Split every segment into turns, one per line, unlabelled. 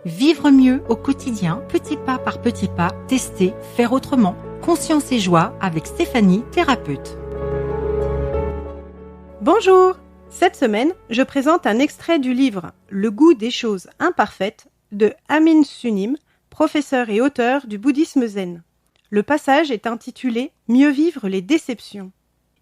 Vivre mieux au quotidien, petit pas par petit pas, tester, faire autrement. Conscience et joie avec Stéphanie, thérapeute.
Bonjour! Cette semaine, je présente un extrait du livre « Le goût des choses imparfaites » de Amin Sunim, professeur et auteur du bouddhisme zen. Le passage est intitulé « Mieux vivre les déceptions ».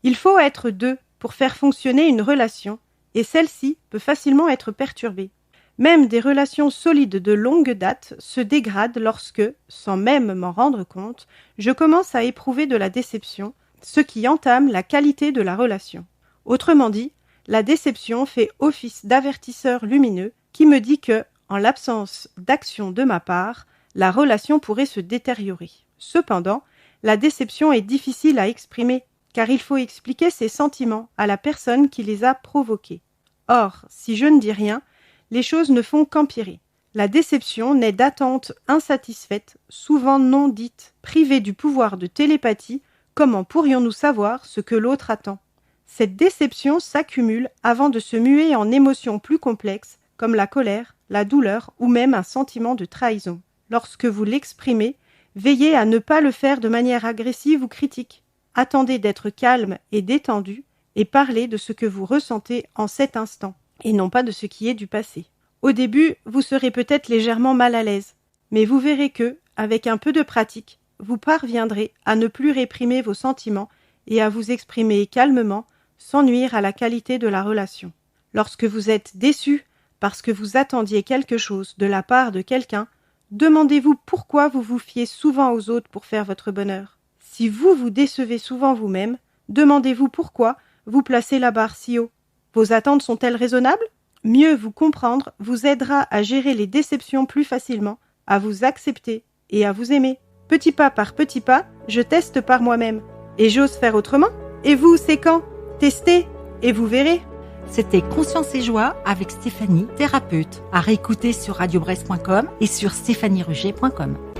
Il faut être deux pour faire fonctionner une relation, et celle-ci peut facilement être perturbée. Même des relations solides de longue date se dégradent lorsque, sans même m'en rendre compte, je commence à éprouver de la déception, ce qui entame la qualité de la relation. Autrement dit, la déception fait office d'avertisseur lumineux qui me dit que, en l'absence d'action de ma part, la relation pourrait se détériorer. Cependant, la déception est difficile à exprimer, car il faut expliquer ses sentiments à la personne qui les a provoqués. Or, si je ne dis rien, les choses ne font qu'empirer. La déception naît d'attentes insatisfaites, souvent non dites. Privées du pouvoir de télépathie, comment pourrions-nous savoir ce que l'autre attend ? Cette déception s'accumule avant de se muer en émotions plus complexes, comme la colère, la douleur ou même un sentiment de trahison. Lorsque vous l'exprimez, veillez à ne pas le faire de manière agressive ou critique. Attendez d'être calme et détendu et parlez de ce que vous ressentez en cet instant, et non pas de ce qui est du passé. Au début, vous serez peut-être légèrement mal à l'aise, mais vous verrez que, avec un peu de pratique, vous parviendrez à ne plus réprimer vos sentiments et à vous exprimer calmement, sans nuire à la qualité de la relation. Lorsque vous êtes déçu parce que vous attendiez quelque chose de la part de quelqu'un, demandez-vous pourquoi vous vous fiez souvent aux autres pour faire votre bonheur. Si vous vous décevez souvent vous-même, demandez-vous pourquoi vous placez la barre si haut. Vos attentes sont-elles raisonnables ? Mieux vous comprendre vous aidera à gérer les déceptions plus facilement, à vous accepter et à vous aimer. Petit pas par petit pas, je teste par moi-même. Et j'ose faire autrement ? Et vous, c'est quand ? Testez et vous verrez.
C'était Conscience et joie avec Stéphanie, thérapeute. À réécouter sur radiobresse.com et sur stéphanieruger.com.